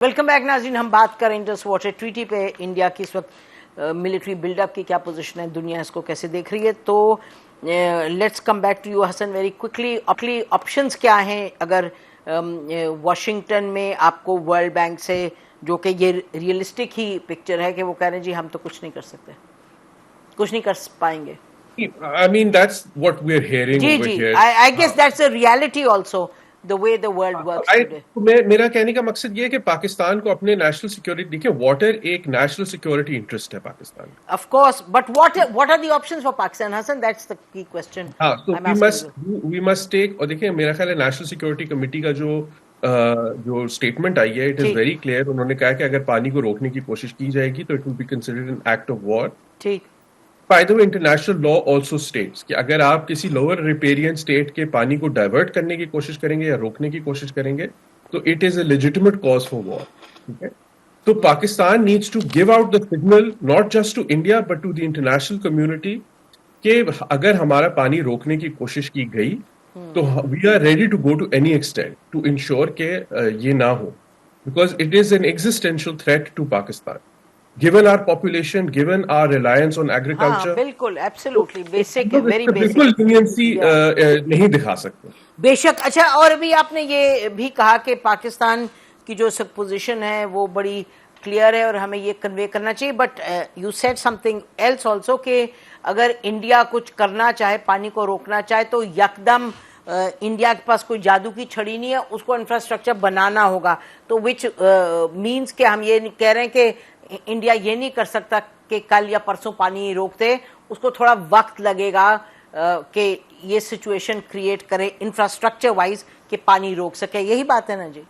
Welcome back नाज़रीन, हम बात करें इंडस वाटर ट्रीटी पे। इंडिया की इस वक्त मिलिट्री बिल्डअप की क्या पोजीशन है, दुनिया इसको कैसे देख रही है। तो let's come back to you Hasan very quickly. Options क्या हैं अगर वॉशिंगटन में आपको वर्ल्ड बैंक से, जो कि ये रियलिस्टिक ही पिक्चर है कि वो कह रहे हैं जी हम तो कुछ नहीं कर सकते, कुछ नहीं कर पाएंगे। I mean, that's what we're hearing ji over ji, here. I guess that's a reality also, the way the world works today. मेरा कहने का मकसद ये है कि पाकिस्तान को अपने नेशनल सिक्योरिटी, देखिए वाटर एक नेशनल सिक्योरिटी इंटरेस्ट है पाकिस्तान का। Of course, but what are the options for Pakistan, Hassan? That's the key question. हाँ, so I'm asking you. we must take, और देखिए मेरा ख्याल है नेशनल सिक्योरिटी कमेटी का जो स्टेटमेंट आई है, इट इज वेरी क्लियर। उन्होंने कहा कि अगर पानी को रोकने की कोशिश की जाएगी तो it will be considered an act of war. ठीक। By the way, international law also states कि अगर आप किसी लोअर रिपेरियन स्टेट के पानी को डाइवर्ट करने की कोशिश करेंगे या रोकने की कोशिश करेंगे तो it is a legitimate cause for war. ठीक है, तो Pakistan needs to give out the signal not just to India but to the international community कि अगर हमारा पानी रोकने की कोशिश की गई तो we are ready to go to any extent to ensure के ये ना हो, because it is an existential threat to Pakistan given our population, given our reliance on agriculture. बिल्कुल, एब्सोल्युटली बेसिक है, वेरी बेसिक। बिल्कुल लीनियंसी नहीं दिखा सकते। बेशक। अच्छा, और अभी आपने ये भी कहा कि पाकिस्तान की जो पोजीशन है वो बड़ी क्लियर है और हमें ये कन्वे करना चाहिए, but you said something else also कि अगर इंडिया कुछ करना चाहे, पानी को रोकना चाहे, तो यकदम इंडिया के पास कोई जादू की छड़ी नहीं है, उसको इंफ्रास्ट्रक्चर बनाना होगा। तो विच मीन्स कि हम ये कह रहे हैं कि इंडिया ये नहीं कर सकता कि कल या परसों पानी रोक दे, उसको थोड़ा वक्त लगेगा कि ये सिचुएशन क्रिएट करे इंफ्रास्ट्रक्चर वाइज कि पानी रोक सके। यही बात है ना जी?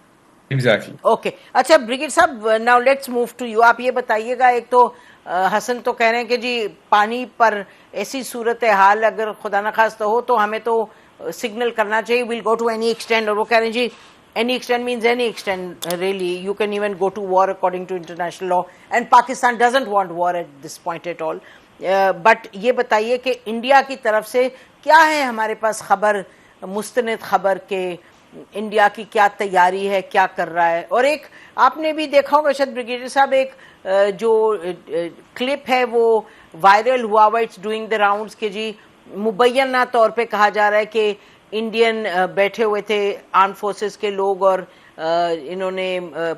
एग्जैक्टली। ओके, अच्छा ब्रिगेड साहब, now let's move to you. आप ये बताइएगा, एक तो हसन तो कह रहे हैं कि जी पानी पर ऐसी सूरत हाल अगर खुदा न खास्ता हो तो हमें तो सिग्नल करना चाहिए, will go to any extend. और वो कह रहे हैं जी any extent means any extent, really you can even go to war according to international law, and Pakistan doesn't want war at this point at all. But ये बताइए कि India की तरफ से क्या है हमारे पास खबर, मुस्तनद खबर के इंडिया की क्या तैयारी है, क्या कर रहा है। और एक आपने भी देखा होगा शायद ब्रिगेडियर साहब, एक जो क्लिप है वो वायरल हुआ हुआ, इट्स डूइंग द राउंड्स के जी मुबैना तौर पे कहा जा रहा है कि इंडियन बैठे हुए थे आर्म फोर्सेस के लोग और इन्होंने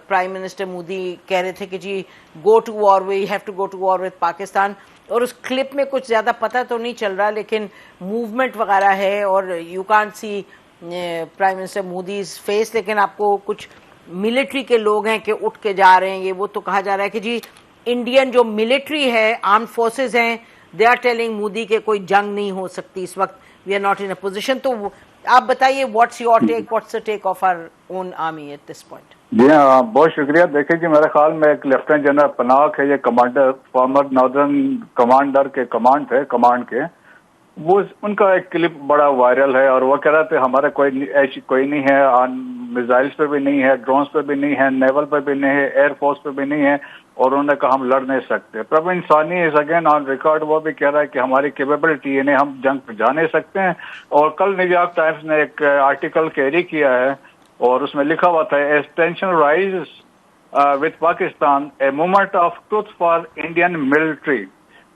प्राइम मिनिस्टर मोदी कह रहे थे कि जी go to war, we have to go to war with Pakistan. और उस क्लिप में कुछ ज़्यादा पता तो नहीं चल रहा, लेकिन मूवमेंट वगैरह है और you can't C prime minister Modi face, लेकिन आपको कुछ मिलिट्री के लोग हैं कि उठ के जा रहे हैं। ये वो तो कहा जा रहा है कि जी इंडियन जो मिलिट्री है, आर्म फोर्सेज हैं, दे आर टेलिंग मोदी के कोई जंग नहीं हो सकती इस वक्त, we are not in a position. तो आप बताइए, what's your take, what's the take of our own army at this point? जी हाँ, बहुत शुक्रिया। देखिए जी, मेरे ख्याल में एक लेफ्टिनेंट जनरल पनाक है, ये कमांडर, फॉर्मर नॉर्दर्न कमांडर के कमांड के, वो उनका एक क्लिप बड़ा वायरल है और वो कह रहे थे हमारे कोई नहीं है, मिसाइल्स पे भी नहीं है, ड्रोन्स पे भी नहीं है, नेवल पे भी नहीं है, एयरफोर्स पे भी नहीं है, और उन्होंने कहा हम लड़ नहीं सकते। प्रभु इंसानी इज अगेन ऑन रिकॉर्ड, वो भी कह रहा है कि हमारी कैपेबिलिटी है, हम जंग पे जा नहीं सकते हैं। और कल न्यूयॉर्क टाइम्स ने एक आर्टिकल कैरी किया है और उसमें लिखा हुआ था, as tension rise with Pakistan, a moment of truth for Indian military.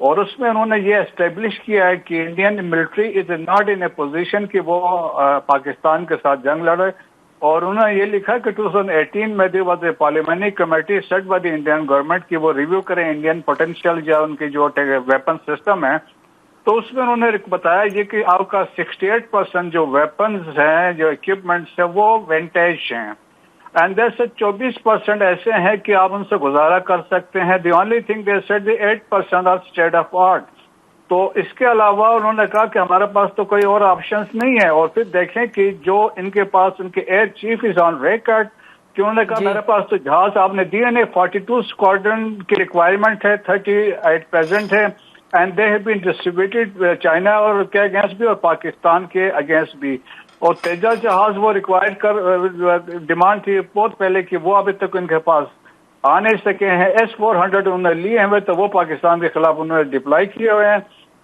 और उसमें उन्होंने ये एस्टेब्लिश किया है कि Indian military is not in a position कि वो पाकिस्तान के साथ जंग लड़े। और उन्होंने ये लिखा कि 2018 में there was a parliamentary committee set by the Indian government कि वो रिव्यू करें इंडियन पोटेंशियल या उनकी जो वेपन सिस्टम है। तो उसमें उन्होंने बताया ये कि आपका 68% जो वेपन्स हैं, जो इक्विपमेंट्स हैं, वो विंटेज हैं, एंड देयर से 24% ऐसे हैं कि आप उनसे गुजारा कर सकते हैं। The only thing they said the 8% are state of art. तो इसके अलावा उन्होंने कहा कि हमारे पास तो कोई और ऑप्शंस नहीं है। और फिर देखें कि जो इनके पास उनके air chief is on record कि उन्होंने कहा मेरे पास तो जहाज आपने दिए नहीं, 42 स्क्वाड्रन की रिक्वायरमेंट है, 30 एट प्रेजेंट है, and they have been distributed China और के अगेंस्ट भी और पाकिस्तान के अगेंस्ट भी। और तेजस जहाज वो रिक्वायर कर डिमांड थी बहुत पहले कि वो अभी तक इनके पास आ नहीं सके हैं। S-400 उन्होंने लिए हैं, तो वो पाकिस्तान के खिलाफ उन्होंने डिप्लॉय किए हुए हैं,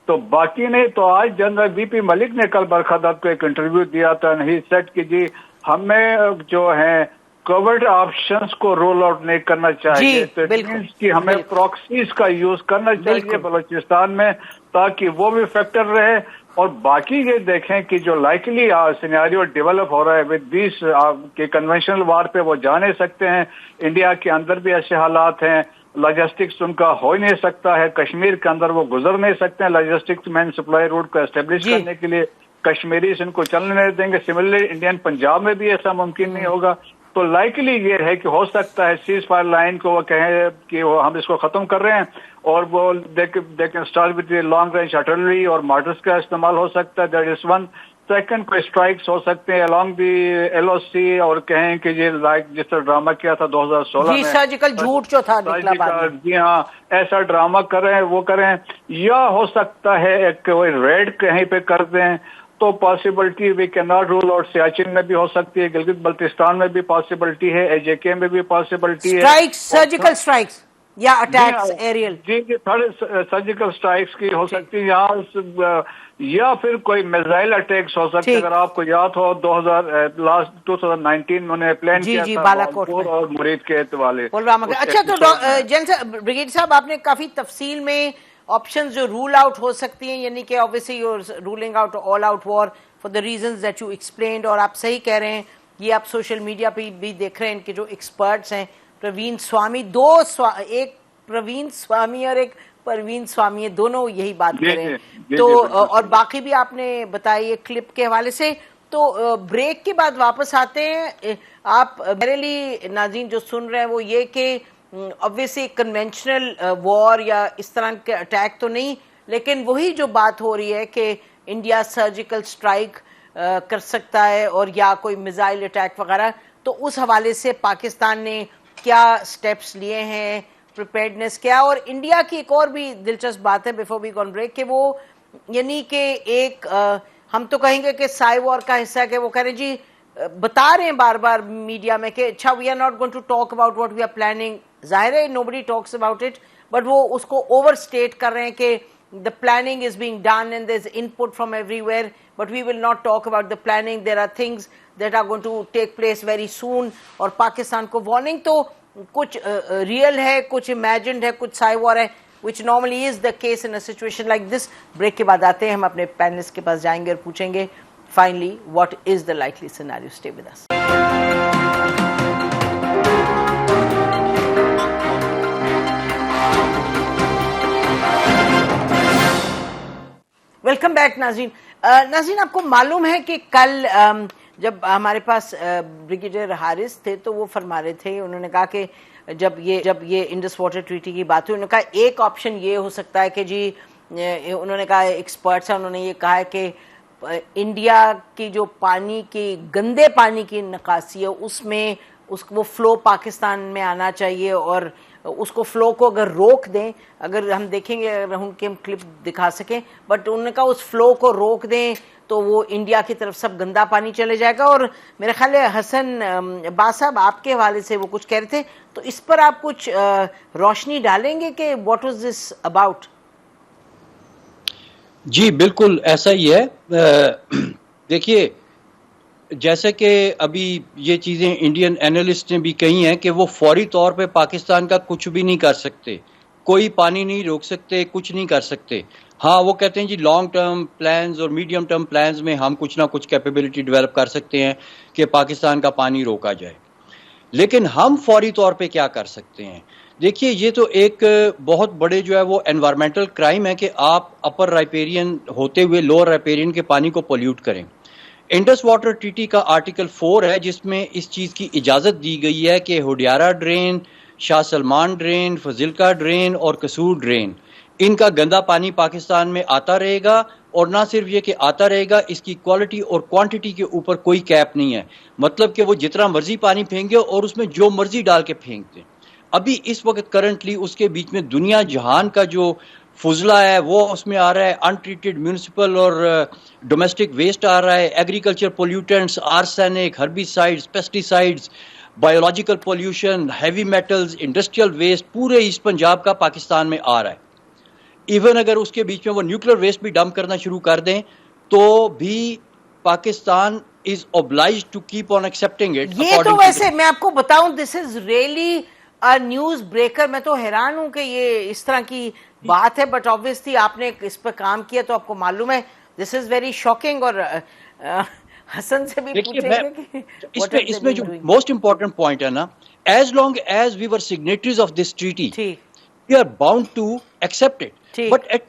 तो बाकी नहीं। तो आज जनरल VP मलिक ने कल बरखदात को एक इंटरव्यू दिया था, ही सेड कि जी हमें जो है कवर्ड ऑप्शंस को रोल आउट नहीं करना चाहिए। जी, तो बिल्कुल, मीन्स कि हमें बिल्कुल। प्रॉक्सीज का यूज करना चाहिए बिल्कुल। बलूचिस्तान में, ताकि वो भी फैक्टर रहे। और बाकी ये देखें कि जो लाइकली सिनेरियो डेवलप हो रहा है विद दिस के कन्वेंशनल वार पे वो जा नहीं सकते हैं। इंडिया के अंदर भी ऐसे हालात हैं, लॉजिस्टिक्स उनका हो ही नहीं सकता है, कश्मीर के अंदर वो गुजर नहीं सकते हैं लॉजिस्टिक्स मैन सप्लाई रूट को एस्टेब्लिश जी। करने के लिए। कश्मीरी इनको चलने नहीं देंगे। सिमिलरली इंडियन पंजाब में भी ऐसा मुमकिन नहीं होगा। तो लाइकली ये है कि हो सकता है सीज फायर लाइन को वो कहें कि वो हम इसको खत्म कर रहे हैं, और वो they can start with long range artillery और मार्टर्स का इस्तेमाल हो सकता है। That is one. सेकंड, कोई स्ट्राइक्स हो सकते हैं अलोंग दी LOC, और कहें कि ये लाइक जिस तरह ड्रामा किया था 2016 जी, में, सर्जिकल झूठ जो था निकला बाद में। जी हाँ, ऐसा ड्रामा कर रहे हैं वो करें। या हो सकता है एक कोई रेड कहीं पे कर दें, तो possibility we can not rule out. Siachen में भी हो सकती है, गिलगित बल्तिस्तान में भी पॉसिबिलिटी है, AJK में भी पॉसिबिलिटी है। स्ट्राइक्स, सर्जिकल स्ट्राइक्स या अटैक्स एरियल। जी, थर्ड सर्जिकल स्ट्राइक्स की हो सकती है यहाँ, या फिर कोई मिसाइल अटैक्स हो सकते हैं। अगर आपको याद हो 2019 में उन्होंने प्लान जी, किया जी, था बालाकोट बालाकोट में। और मुरीद के वाले। पुलवामा के। अच्छा, तो जैन साहब, ब्रिगेड साहब, आपने काफी तफसील में ऑप्शंस जो रूल आउट हो सकती हैं, यानी कि obviously you are ruling out all out war for the reasons that you explained, और आप सही कह रहे हैं, ये आप सोशल मीडिया पे भी देख रहे हैं, इनके जो एक्सपर्ट्स हैं, प्रवीण स्वामी, एक प्रवीण स्वामी और एक परवीन स्वामी, दोनों यही बात कर रहे हैं। तो और बाकी भी आपने बताया क्लिप के हवाले से। तो ब्रेक के बाद वापस आते हैं। आप मेरे लिए नाज़रीन जो सुन रहे हैं वो ये कि ऑब्वियसली कन्वेंशनल वॉर या इस तरह के अटैक तो नहीं, लेकिन वही जो बात हो रही है कि इंडिया सर्जिकल स्ट्राइक कर सकता है और या कोई मिसाइल अटैक वगैरह, तो उस हवाले से पाकिस्तान ने क्या स्टेप्स लिए हैं, प्रिपेयर्डनेस क्या। और इंडिया की एक और भी दिलचस्प बात है बिफोर वी गॉन ब्रेक, कि वो यानी कि एक हम तो कहेंगे कि साई वॉर का हिस्सा है, कि वो कह रहे हैं जी, बता रहे हैं बार बार मीडिया में कि अच्छा we are not going to talk about what we are planning. जाहिर है nobody talks about it, but वो उसको ओवर स्टेट कर रहे हैं कि the planning is being done and there is input from everywhere, but we will not talk about the planning, there are things that are going to take place very soon. और पाकिस्तान को warning, तो कुछ real है, कुछ imagined है, कुछ Sai war है, which normally is the case in a situation like this. Break के बाद आते हैं, हम अपने पैनलिस्ट के पास जाएंगे और पूछेंगे finally what is the likely scenario. Stay with us. Welcome back नाज़रीन। नाज़रीन, आपको मालूम है कि कल जब हमारे पास ब्रिगेडियर हारिस थे तो वो फरमा रहे थे, उन्होंने कहा कि जब ये इंडस वाटर ट्रीटी की बात हुई, उन्होंने कहा एक ऑप्शन ये हो सकता है कि जी, उन्होंने कहा एक्सपर्ट्स हैं, उन्होंने ये कहा है कि इंडिया की जो पानी की गंदे पानी की निकासी है उसमें वो फ्लो पाकिस्तान में आना चाहिए, और उसको फ्लो को अगर रोक दें, अगर हम देखेंगे, अगर उनके हम क्लिप दिखा सकें, बट उन्होंने कहा उस फ्लो को रोक दें तो वो इंडिया की तरफ सब गंदा पानी चले जाएगा। और मेरे ख्याल है हसन बास साहब आपके हवाले से वो कुछ कह रहे थे, तो इस पर आप कुछ रोशनी डालेंगे कि व्हाट वाज दिस अबाउट? जी बिल्कुल ऐसा ही है। देखिए, जैसे कि अभी ये चीज़ें इंडियन एनालिस्ट ने भी कही हैं कि वो फौरी तौर पे पाकिस्तान का कुछ भी नहीं कर सकते, कोई पानी नहीं रोक सकते, कुछ नहीं कर सकते। हाँ, वो कहते हैं जी लॉन्ग टर्म प्लान्स और मीडियम टर्म प्लान्स में हम कुछ ना कुछ कैपेबिलिटी डेवलप कर सकते हैं कि पाकिस्तान का पानी रोका जाए, लेकिन हम फौरी तौर पे क्या कर सकते हैं? देखिए, ये तो एक बहुत बड़े जो है वो एनवायरमेंटल क्राइम है कि आप अपर राइपेरियन होते हुए लोअर राइपेरियन के पानी को पोल्यूट करें। इंडस वाटर ट्रीटी का आर्टिकल 4 है जिसमें इस चीज़ की इजाज़त दी गई है कि Hudiara drain, Shah Salman drain, Fazilka drain और कसूर ड्रेन, इनका गंदा पानी पाकिस्तान में आता रहेगा, और ना सिर्फ ये कि आता रहेगा, इसकी क्वालिटी और क्वांटिटी के ऊपर कोई कैप नहीं है। मतलब कि वो जितना मर्जी पानी फेंके और उसमें जो मर्जी डाल के फेंक दें। अभी इस वक्त करंटली उसके बीच में दुनिया जहान का जो फुजला है वो उसमें आ रहा है, अनट्रीटेड म्यूनिसिपल और डोमेस्टिक वेस्ट आ रहा है, agriculture pollutants, arsenic, herbicides, pesticides, biological pollution, heavy metals, industrial waste पूरे ईस्ट पंजाब का पाकिस्तान में आ रहा है। इवन अगर उसके बीच में वो न्यूक्लियर वेस्ट भी डंप करना शुरू कर दें तो भी Pakistan is obliged to keep on accepting it. یہ تو ویسے میں آپ کو بتاؤں دس از ریئلی نیوز بریکر. میں تو حیران ہوں کہ یہ اس طرح کی بات ہے, بٹ آبویسلی آپ نے اس پہ کام کیا تو آپ کو معلوم ہے. دس از ویری شاکنگ. اور حسن سے بھی پوچھیں گے کہ اس میں جو موسٹ امپورٹنٹ پوائنٹ ہے نا, as long as we were signatories of this treaty we are bound to accept it,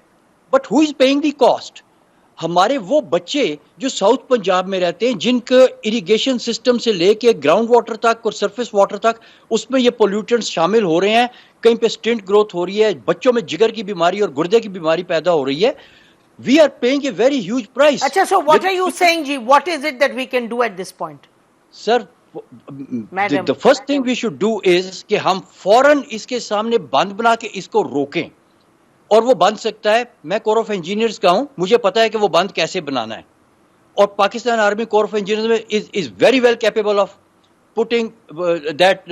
but who is paying the cost? ہمارے وہ بچے جو ساؤتھ پنجاب میں رہتے ہیں, جن کے اریگیشن سسٹم سے لے کے گراؤنڈ واٹر تک اور سرفیس واٹر تک اس میں یہ پولیوٹنٹس شامل ہو رہے ہیں, کہیں پہ اسٹنٹ گروتھ ہو رہی ہے, بچوں میں جگر کی بیماری اور گردے کی بیماری پیدا ہو رہی ہے. We are paying a very huge price. اچھا, so what are you saying جی, what is it that we can do at this point? Sir, the first thing we should do is کہ ہم فوراً اس کے سامنے بند بنا کے اس کو روکیں, اور وہ بن سکتا ہے. میں کور آف انجینئرز کا ہوں, مجھے پتا ہے کہ وہ بند کیسے بنانا ہے, اور Pakistan army corps of engineers میں is very well capable of putting that,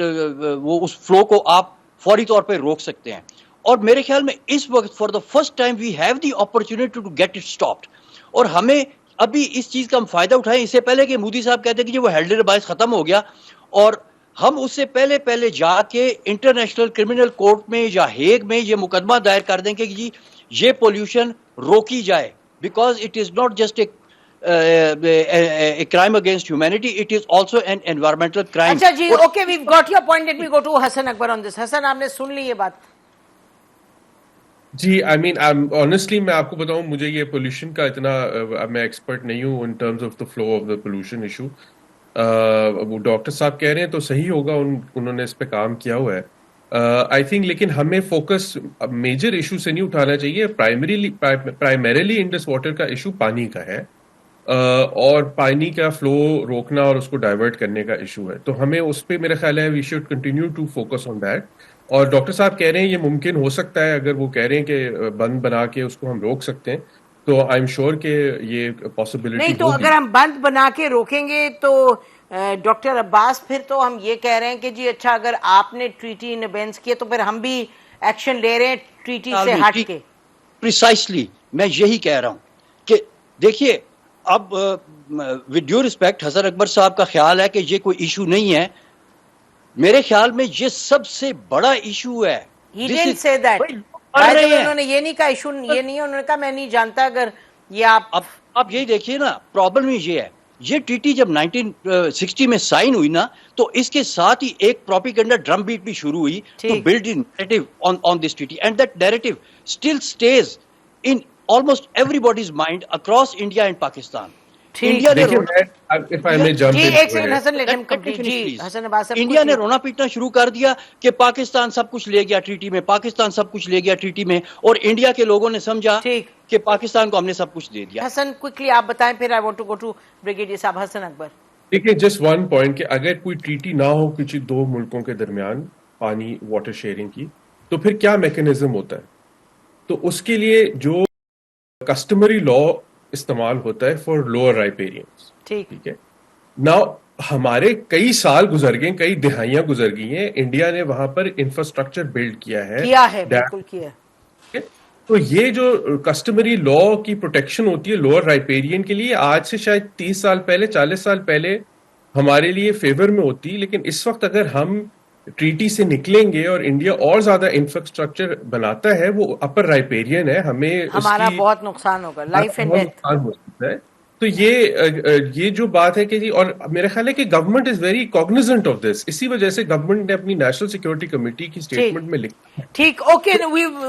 وہ اس فلو کو آپ فوری طور پہ روک سکتے ہیں. اور میرے خیال میں اس وقت for the first time we have the opportunity to get it stopped, اور ہمیں ابھی اس چیز کا ہم فائدہ اٹھائیں, اس سے پہلے کہ مودی صاحب کہتے ہیں کہ وہ ہیلڈر باعث ختم ہو گیا, اور ہم اس سے پہلے جا کے انٹرنیشنل کرمنل کورٹ میں یا ہیگ میں یہ مقدمہ دائر کر دیں کہ جی یہ پولوشن روکی جائے, because it is not just a crime against humanity, it is also an environmental crime. اچھا جی, okay, we got your point. Let me go to Hasan Akbar on this. Hasan, آپ نے سن لی یہ بات؟ جی, آئی مین آنیسٹلی میں آپ کو بتاؤں, مجھے یہ پولوشن کا اتنا میں ایکسپرٹ نہیں ہوں in terms of the flow of the pollution issue. وہ ڈاکٹر صاحب کہہ رہے ہیں تو صحیح ہوگا, انہوں نے اس پہ کام کیا ہوا ہے آئی تھنک, لیکن ہمیں فوکس میجر ایشو سے نہیں اٹھانا چاہیے. پرائمریلی انڈس واٹر کا ایشو پانی کا ہے, اور پانی کا فلو روکنا اور اس کو ڈائیورٹ کرنے کا ایشو ہے, تو ہمیں اس پہ میرا خیال ہے we should continue to focus on that. اور ڈاکٹر صاحب کہہ رہے ہیں یہ ممکن ہو سکتا ہے, اگر وہ کہہ رہے ہیں کہ بند بنا کے اس کو ہم روک سکتے ہیں, تو آئی ایم شیور کہ یہ پاسبلٹی نہیں. تو اگر ہم بند بنا کے روکیں گے تو ڈاکٹر عباس, پھر تو ہم یہ کہہ رہے ہیں کہ جی اچھا, اگر آپ نے ٹریٹی ان ابینس کیا تو پھر ہم بھی ایکشن لے رہے ہیں ٹریٹی سے ہٹ کے. پریسائسلی میں یہی کہہ رہا ہوں کہ دیکھیے, اب ود ڈیو ریسپیکٹ, حسن اکبر صاحب کا خیال ہے کہ یہ کوئی ایشو نہیں ہے. میرے خیال میں یہ سب سے بڑا ایشو ہے. He didn't say that. انہوں نے یہ نہیں کہا ایشو یہ نہیں ہے, انہوں نے کہا میں نہیں جانتا. اگر یہ آپ یہی دیکھیے نا, پرابلم یہ ہے, یہ ٹریٹی جب 1960 میں سائن ہوئی نا, تو اس کے ساتھ ہی ایک پروپیگنڈا ڈرم بیٹ بھی شروع ہوئی to build an narrative on this treaty, and that narrative still stays in almost everybody's mind across India and Pakistan. India نے رونا پیٹنا شروع کر دیا کہ پاکستان سب کچھ لے گیا ٹریٹی میں, پاکستان سب کچھ لے گیا ٹریٹی میں, اور انڈیا کے لوگوں نے سمجھا کہ پاکستان کو ہم نے سب کچھ دے دیا. حسن کوئکلی آپ بتائیں, پھر I want to go to brigadier صاحب. حسن اکبر, دیکھیں جسٹ ون پوائنٹ کہ اگر کوئی ٹریٹی نہ ہو کسی دو ملکوں کے درمیان پانی واٹر شیئرنگ کی, تو پھر کیا میکنزم ہوتا ہے؟ تو اس کے لیے جو کسٹمری لا استعمال ہوتا ہے فار لوور رائپیرینس. ٹھیک ہے, ناؤ ہمارے کئی سال گزر گئے, کئی دہائیاں گزر گئی ہیں, انڈیا نے وہاں پر انفراسٹرکچر بلڈ کیا ہے, بالکل کیا. تو یہ جو کسٹمری لا کی پروٹیکشن ہوتی ہے لوور رائپیرین کے لیے, آج سے شاید 30 سال پہلے 40 سال پہلے ہمارے لیے فیور میں ہوتی, لیکن اس وقت اگر ہم ٹریٹی سے نکلیں گے اور انڈیا اور زیادہ انفراسٹرکچر بناتا ہے, وہ اپر رائپیرین ہے, ہمارا بہت نقصان ہوگا, لائف اینڈ ڈیتھ ہو سکتا ہے. تو یہ جو بات ہے کہ جی, اور میرا خیال ہے کہ government is very cognizant of this, اسی وجہ سے گورنمنٹ نے اپنی نیشنل سیکورٹی کمیٹی کی اسٹیٹمنٹ میں لکھا. ٹھیک, okay,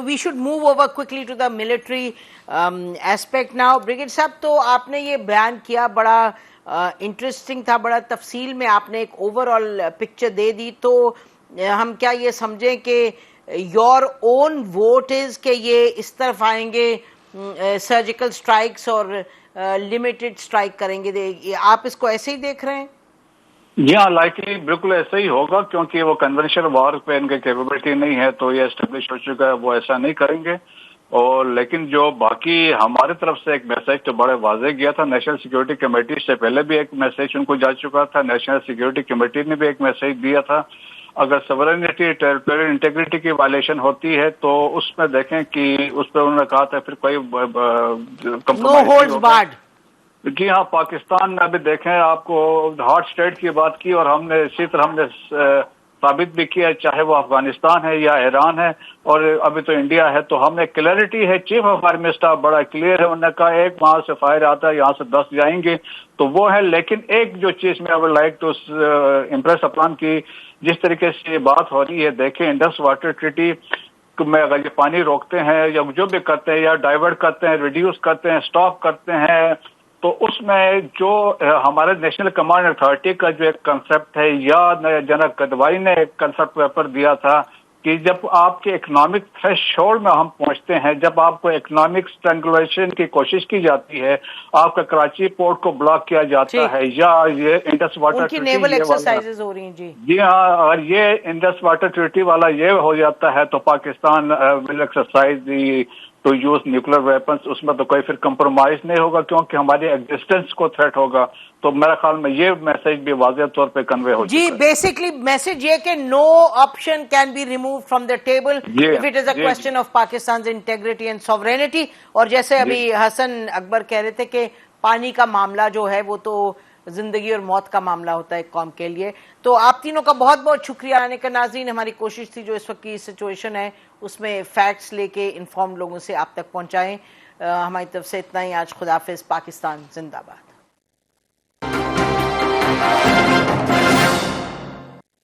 we should move over quickly to the military aspect now. Brigade صاحب, تو آپ نے یہ بیان کیا, بڑا انٹرسٹنگ تھا, بڑا تفصیل میں آپ نے ایک اوور آل پکچر دے دی. تو ہم کیا یہ سمجھیں کہ یور اون ووٹ از کہ یہ اس طرف آئیں گے, سرجیکل اسٹرائکس اور لمیٹڈ اسٹرائک کریں گے, آپ اس کو ایسے ہی دیکھ رہے ہیں؟ جی ہاں, لائکلی بالکل ایسا ہی ہوگا, کیونکہ وہ کنونشنل وار پہ ان کی کیپیبلٹی نہیں ہے, تو یہ اسٹیبلش ہو چکا ہے, وہ ایسا نہیں کریں گے. اور لیکن جو باقی ہماری طرف سے ایک میسج تو بڑے واضح گیا تھا, نیشنل سیکورٹی کمیٹی سے پہلے بھی ایک میسج ان کو جا چکا تھا, نیشنل سیکورٹی کمیٹی نے بھی ایک میسج دیا تھا. اگر سورینٹی ٹیریٹوریل انٹیگریٹی کی وائلیشن ہوتی ہے تو اس میں دیکھیں کہ اس پہ انہوں نے کہا تھا پھر کوئی نو ہولڈز بارڈ. جی ہاں، پاکستان میں ابھی دیکھیں، آپ کو ہاٹ اسٹیٹ کی بات کی اور ہم نے اسی طرح ہم نے ثابت بھی کیا، چاہے وہ افغانستان ہے یا ایران ہے اور ابھی تو انڈیا ہے، تو ہم نے کلیئرٹی ہے، چیف آف آرمی اسٹاف بڑا کلیئر ہے، انہوں نے کہا ایک وہاں سے فائر آتا ہے، یہاں سے 10 جائیں گے، تو وہ ہے۔ لیکن ایک جو چیز میں I would like to impress upon کی، جس طریقے سے یہ بات ہو رہی ہے، دیکھیں انڈس واٹر ٹریٹی میں اگر یہ پانی روکتے ہیں یا جو بھی کرتے ہیں یا ڈائیورٹ کرتے ہیں، ریڈیوس کرتے ہیں، اسٹاپ کرتے ہیں، تو اس میں جو ہمارے نیشنل کمانڈ اتھارٹی کا جو ایک کنسپٹ ہے، یا جنرل کدوئی نے ایک کنسپٹ پیپر دیا تھا کہ جب آپ کے اکنامک تھریش ہولڈ میں ہم پہنچتے ہیں، جب آپ کو اکنامک اسٹرینگولیشن کی کوشش کی جاتی ہے، آپ کا کراچی پورٹ کو بلاک کیا جاتا ہے، یا یہ انڈس واٹر ان کی نیول ایکسرسائزز ہو رہی ہیں۔ جی جی ہاں، اگر یہ انڈس واٹر ٹریٹی والا یہ ہو جاتا ہے تو Pakistan will exercise the to use nuclear weapons, اس میں تو کوئی پھر کمپرومائز نہیں ہوگا، کیونکہ ہماری ایگزسٹنس کو تھریٹ ہوگا۔ تو میرے خیال میں یہ میسج بھی واضح طور پہ کنوے ہو چکا ہے۔ جی بیسکلی میسج یہ کہ no option can be remove from the table if it is a question of Pakistan integrity and sovereignty. اور جیسے ابھی حسن اکبر کہہ رہے تھے کہ پانی کا معاملہ جو ہے وہ تو زندگی اور موت کا معاملہ ہوتا ہے ایک قوم کے لیے۔ تو آپ تینوں کا بہت بہت شکریہ آنے کا۔ ناظرین، ہماری کوشش تھی جو اس وقت کی سچویشن ہے اس میں فیکٹس لے کے انفارم لوگوں سے آپ تک پہنچائیں۔ ہماری طرف سے اتنا ہی آج۔ خدا حافظ۔ پاکستان زندہ باد۔